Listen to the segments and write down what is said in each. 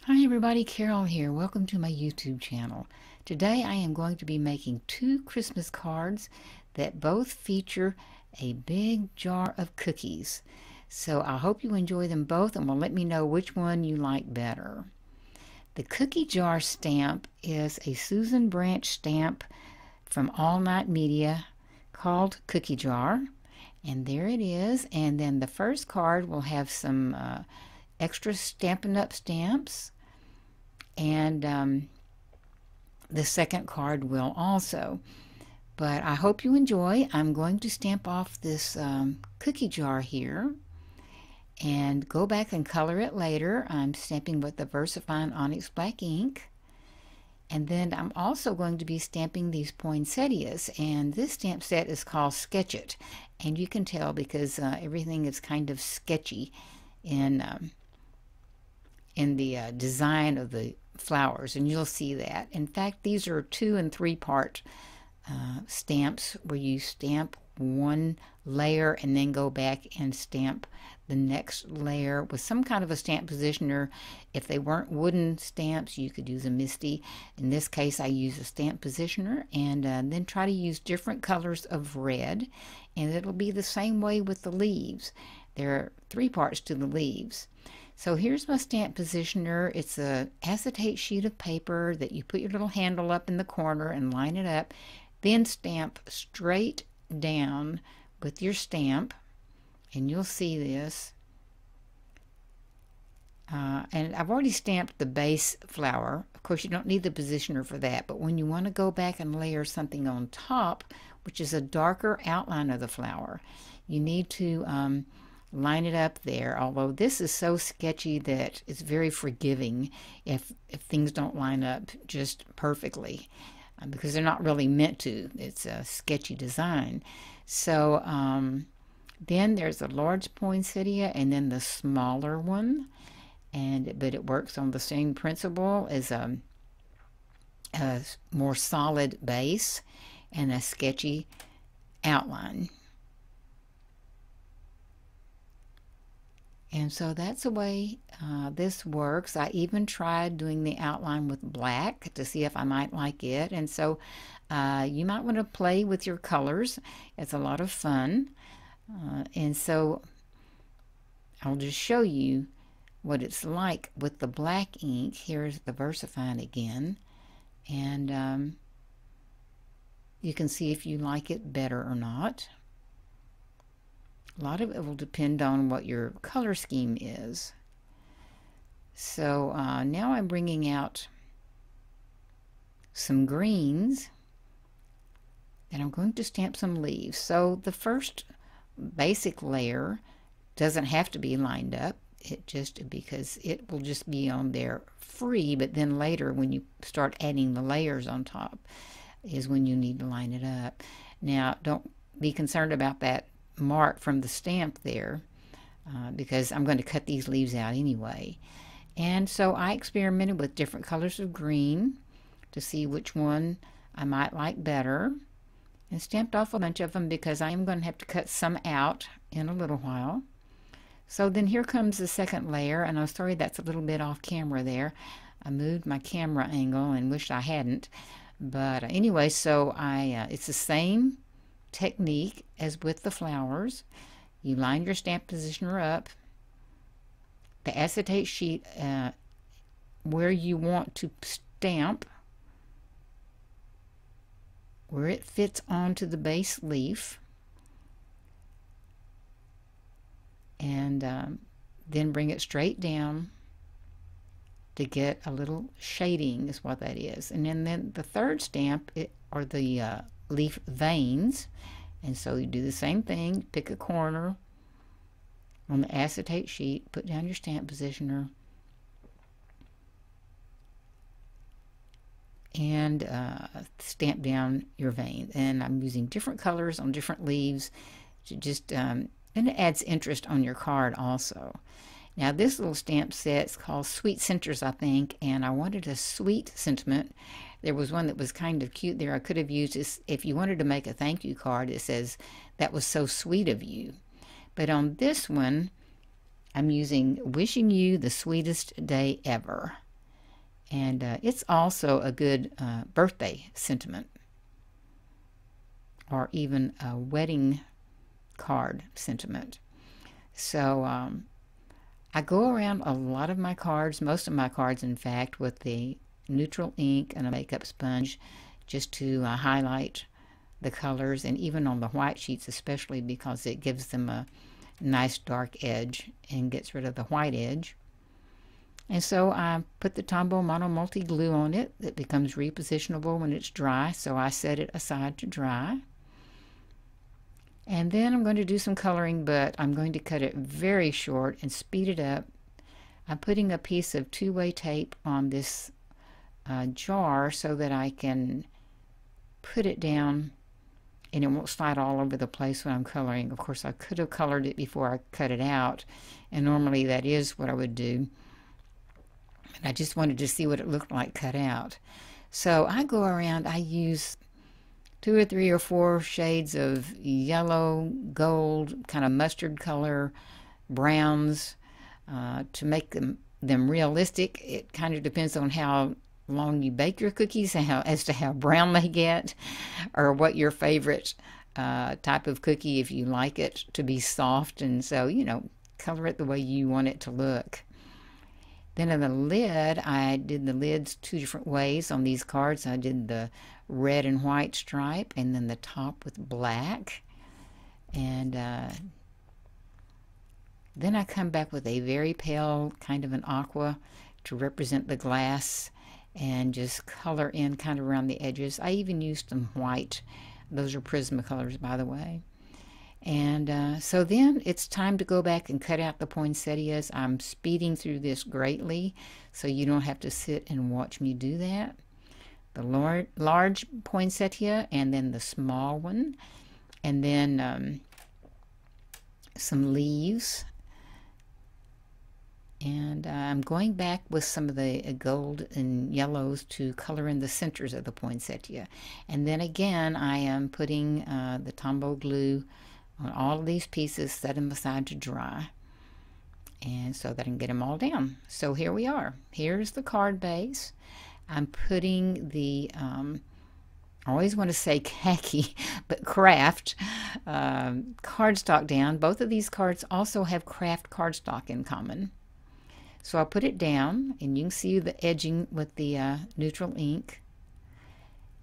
Hi everybody, Carol here. Welcome to my YouTube channel. Today I am going to be making two Christmas cards that both feature a big jar of cookies. So I hope you enjoy them both and will let me know which one you like better. The cookie jar stamp is a Susan Branch stamp from All Night Media called Cookie Jar. And there it is. And then the first card will have some extra Stampin' Up! Stamps. And the second card will also. But I hope you enjoy. I'm going to stamp off this cookie jar here and go back and color it later. I'm stamping with the VersaFine Onyx Black ink. And then I'm also going to be stamping these poinsettias, and this stamp set is called Sketch It, and you can tell because everything is kind of sketchy in the design of the flowers, and you'll see that. In fact, these are 2- and 3-part stamps where you stamp one layer and then go back and stamp the next layer with some kind of a stamp positioner. If they weren't wooden stamps, you could use a MISTI. In this case, I use a stamp positioner, and then try to use different colors of red, and it'll be the same way with the leaves. There are 3 parts to the leaves. So here's my stamp positioner. It's a acetate sheet of paper that you put your little handle up in the corner and line it up, then stamp straight down with your stamp, and you'll see this. And I've already stamped the base flower. Of course, you don't need the positioner for that, but when you want to go back and layer something on top, which is a darker outline of the flower, you need to line it up there, although this is so sketchy that it's very forgiving if things don't line up just perfectly, because they're not really meant to. It's a sketchy design. So then there's a large poinsettia and then the smaller one, but it works on the same principle as a more solid base and a sketchy outline. And so that's the way this works. I even tried doing the outline with black to see if I might like it. And so you might want to play with your colors. It's a lot of fun. And so I'll just show you what it's like with the black ink. Here's the VersaFine again. And you can see if you like it better or not. A lot of it will depend on what your color scheme is. So now I'm bringing out some greens, and I'm going to stamp some leaves. So the first basic layer doesn't have to be lined up, because it will just be on there free, but then later when you start adding the layers on top is when you need to line it up. Now don't be concerned about that mark from the stamp there, because I'm going to cut these leaves out anyway. And so I experimented with different colors of green to see which one I might like better, and stamped off a bunch of them because I am going to have to cut some out in a little while. So then here comes the second layer, and I'm sorry that's a little bit off camera there. I moved my camera angle and wished I hadn't, but anyway, so it's the same technique as with the flowers. You line your stamp positioner up, the acetate sheet where you want to stamp, where it fits onto the base leaf, and then bring it straight down to get a little shading is what that is. And then the third stamp are the leaf veins, and so you do the same thing. Pick a corner on the acetate sheet, put down your stamp positioner, and stamp down your vein. And I'm using different colors on different leaves to just and it adds interest on your card also. Now this little stamp set is called Sweet Centers, I think, and I wanted a sweet sentiment. There was one that was kind of cute there. I could have used this if you wanted to make a thank you card. It says, "That was so sweet of you." But on this one, I'm using "Wishing you the sweetest day ever." And it's also a good birthday sentiment, or even a wedding card sentiment. So I go around a lot of my cards, most of my cards in fact, with the neutral ink and a makeup sponge, just to highlight the colors, and even on the white sheets especially, because it gives them a nice dark edge and gets rid of the white edge. And so I put the Tombow Mono Multi glue on it. It becomes repositionable when it's dry, so I set it aside to dry. And then I'm going to do some coloring, but I'm going to cut it very short and speed it up. I'm putting a piece of two-way tape on this jar so that I can put it down and it won't slide all over the place when I'm coloring. Of course, I could have colored it before I cut it out, and normally that is what I would do. And I just wanted to see what it looked like cut out. So I go around, I use 2 or 3 or 4 shades of yellow, gold, kind of mustard color, browns, to make them realistic. It kind of depends on how long you bake your cookies and as to how brown they get, or what your favorite type of cookie, if you like it to be soft. And so, you know, color it the way you want it to look. Then on the lid, I did the lids 2 different ways on these cards. I did the red and white stripe, and then the top with black. And then I come back with a very pale kind of an aqua to represent the glass, and just color in kind of around the edges. I even used some white. Those are Prismacolors, by the way. And so then it's time to go back and cut out the poinsettias. I'm speeding through this greatly, so you don't have to sit and watch me do that. The large poinsettia, and then the small one, and then some leaves. And I'm going back with some of the gold and yellows to color in the centers of the poinsettia. And then again, I am putting the Tombow glue on all of these pieces, set them aside to dry, and so that I can get them all down. So here we are. Here's the card base. I'm putting the, I always want to say khaki, but Kraft cardstock down. Both of these cards also have Kraft cardstock in common. So I'll put it down, and you can see the edging with the neutral ink.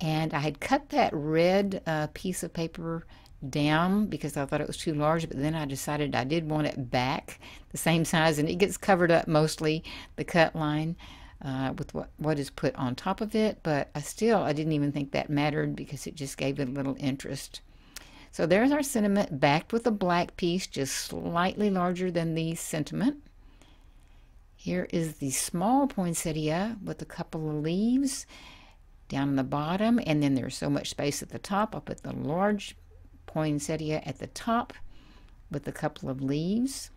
And I had cut that red piece of paper down because I thought it was too large, but then I decided I did want it back the same size, and it gets covered up mostly, the cut line, with what is put on top of it. But I didn't even think that mattered because it just gave it a little interest. So there's our sentiment backed with a black piece, just slightly larger than the sentiment. Here is the small poinsettia with a couple of leaves down the bottom, and then there's so much space at the top. I'll put the large poinsettia at the top with a couple of leaves.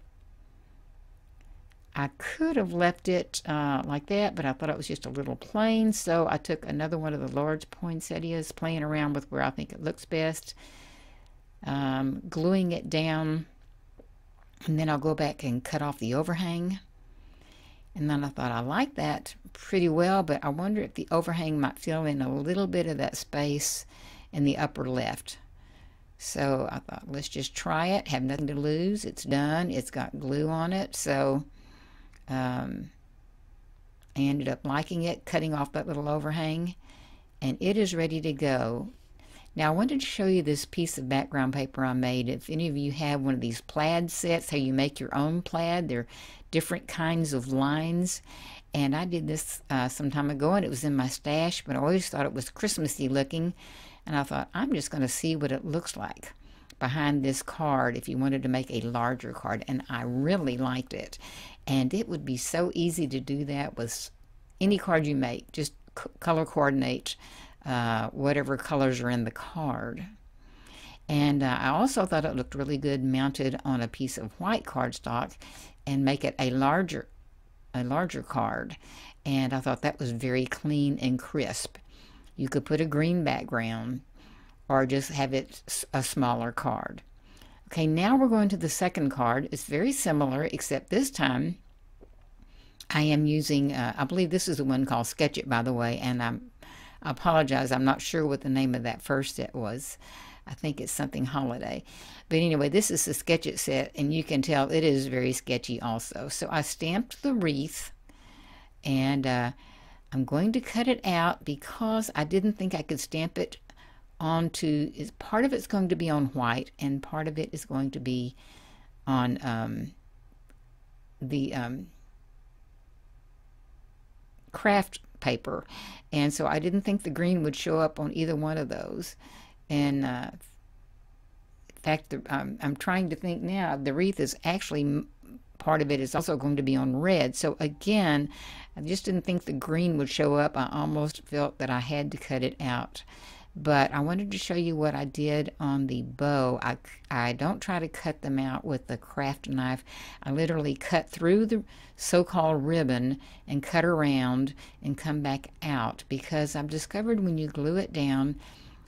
I could have left it like that, but I thought it was just a little plain, so I took another one of the large poinsettias, playing around with where I think it looks best, gluing it down, and then I'll go back and cut off the overhang. And then I thought, I like that pretty well, but I wonder if the overhang might fill in a little bit of that space in the upper left. So I thought, let's just try it. Have nothing to lose. It's done. It's got glue on it. So I ended up liking it, cutting off that little overhang, and it is ready to go. Now I wanted to show you this piece of background paper I made. If any of you have one of these plaid sets, how you make your own plaid, they're different kinds of lines. And I did this some time ago, and it was in my stash, but I always thought it was Christmassy looking. And I thought, I'm just going to see what it looks like behind this card if you wanted to make a larger card. And I really liked it. And it would be so easy to do that with any card you make. Just color coordinate whatever colors are in the card. And I also thought it looked really good mounted on a piece of white cardstock and make it a larger card. And I thought that was very clean and crisp. You could put a green background or just have it a smaller card. Okay, now we're going to the second card. It's very similar, except this time I am using, I believe this is the one called Sketch It, by the way, and I apologize, I'm not sure what the name of that first set was. I think it's something holiday. But anyway, this is the Sketch It set, and you can tell it is very sketchy also. So I stamped the wreath, and I'm going to cut it out because I didn't think I could stamp it onto, part of it's going to be on white, and part of it is going to be on the Kraft paper, and so I didn't think the green would show up on either one of those. And in fact, I'm trying to think now, the wreath is actually, part of it is also going to be on red. So again, I just didn't think the green would show up. I almost felt that I had to cut it out. But I wanted to show you what I did on the bow. I don't try to cut them out with the Kraft knife. I literally cut through the so-called ribbon and cut around and come back out, because I've discovered when you glue it down,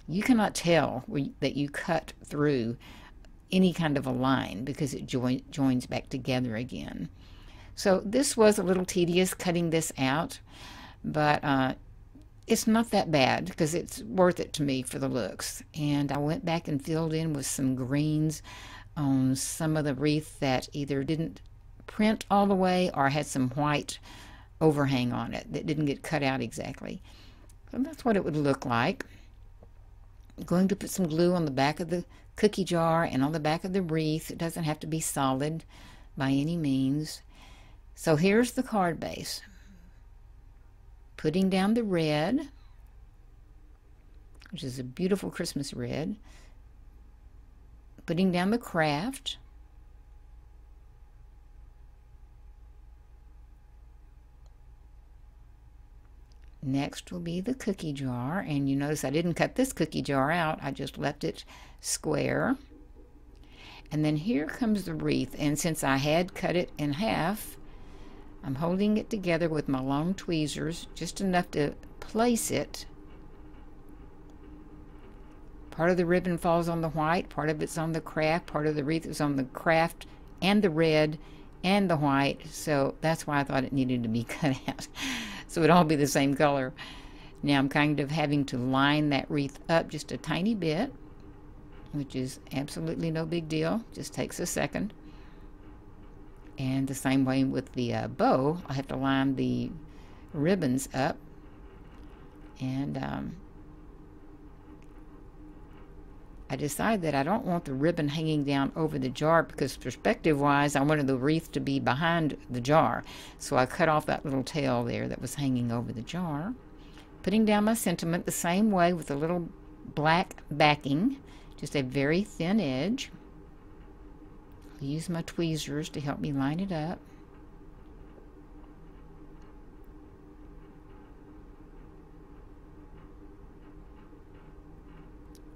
you cannot tell that you cut through any kind of a line because it joins back together again. So this was a little tedious cutting this out, but it's not that bad because it's worth it to me for the looks. And I went back and filled in with some greens on some of the wreath that either didn't print all the way or had some white overhang on it that didn't get cut out exactly. So that's what it would look like. I'm going to put some glue on the back of the cookie jar and on the back of the wreath. It doesn't have to be solid by any means. So here's the card base. Putting down the red, which is a beautiful Christmas red. Putting down the Kraft. Next will be the cookie jar, and you notice I didn't cut this cookie jar out, I just left it square. And then here comes the wreath, and since I had cut it in half, I'm holding it together with my long tweezers, just enough to place it. Part of the ribbon falls on the white, part of it's on the Kraft, part of the wreath is on the Kraft and the red and the white, so that's why I thought it needed to be cut out. So it'd all be the same color. Now I'm kind of having to line that wreath up just a tiny bit, which is absolutely no big deal, just takes a second. And the same way with the bow, I have to line the ribbons up. And I decided that I don't want the ribbon hanging down over the jar because perspective-wise, I wanted the wreath to be behind the jar. So I cut off that little tail there that was hanging over the jar. Putting down my sentiment the same way with a little black backing, just a very thin edge. I'll use my tweezers to help me line it up.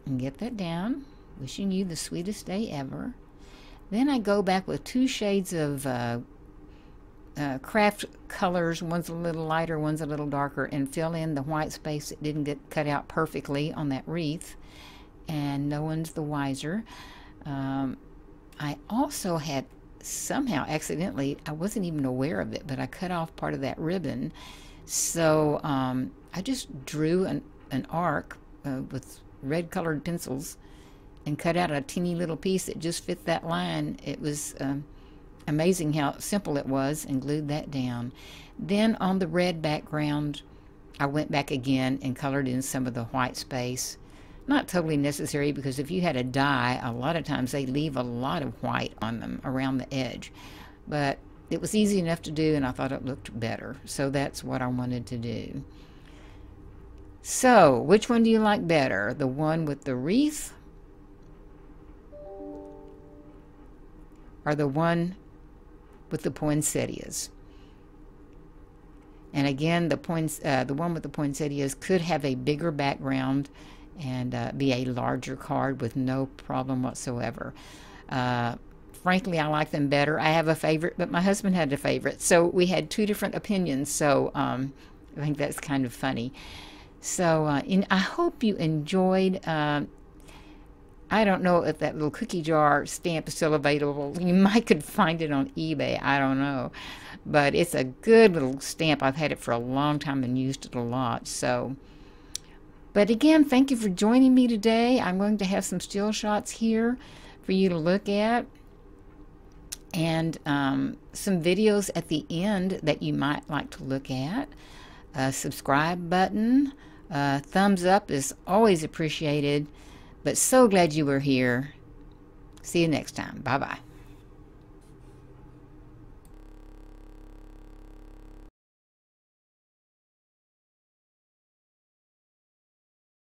And get that down. Wishing you the sweetest day ever. Then I go back with 2 shades of Kraft colors. One's a little lighter, one's a little darker, and fill in the white space that didn't get cut out perfectly on that wreath. And no one's the wiser. I also had somehow accidentally, I wasn't even aware of it, but I cut off part of that ribbon. So I just drew an arc with red colored pencils and cut out a teeny little piece that just fit that line. It was amazing how simple it was, and glued that down. Then on the red background, I went back again and colored in some of the white space. Not totally necessary, because if you had a die, a lot of times they leave a lot of white on them around the edge. But it was easy enough to do, and I thought it looked better. So that's what I wanted to do. So, which one do you like better? The one with the wreath, or the one with the poinsettias? And again, the one with the poinsettias could have a bigger background and be a larger card with no problem whatsoever. Frankly, I like them better. I have a favorite, but my husband had a favorite. So we had 2 different opinions. So I think that's kind of funny. So I hope you enjoyed I don't know if that little cookie jar stamp is still available. You might could find it on eBay. I don't know. But it's a good little stamp. I've had it for a long time and used it a lot. So, but again, thank you for joining me today. I'm going to have some still shots here for you to look at, and some videos at the end that you might like to look at. A subscribe button, thumbs up is always appreciated. But so glad you were here. See you next time. Bye-bye.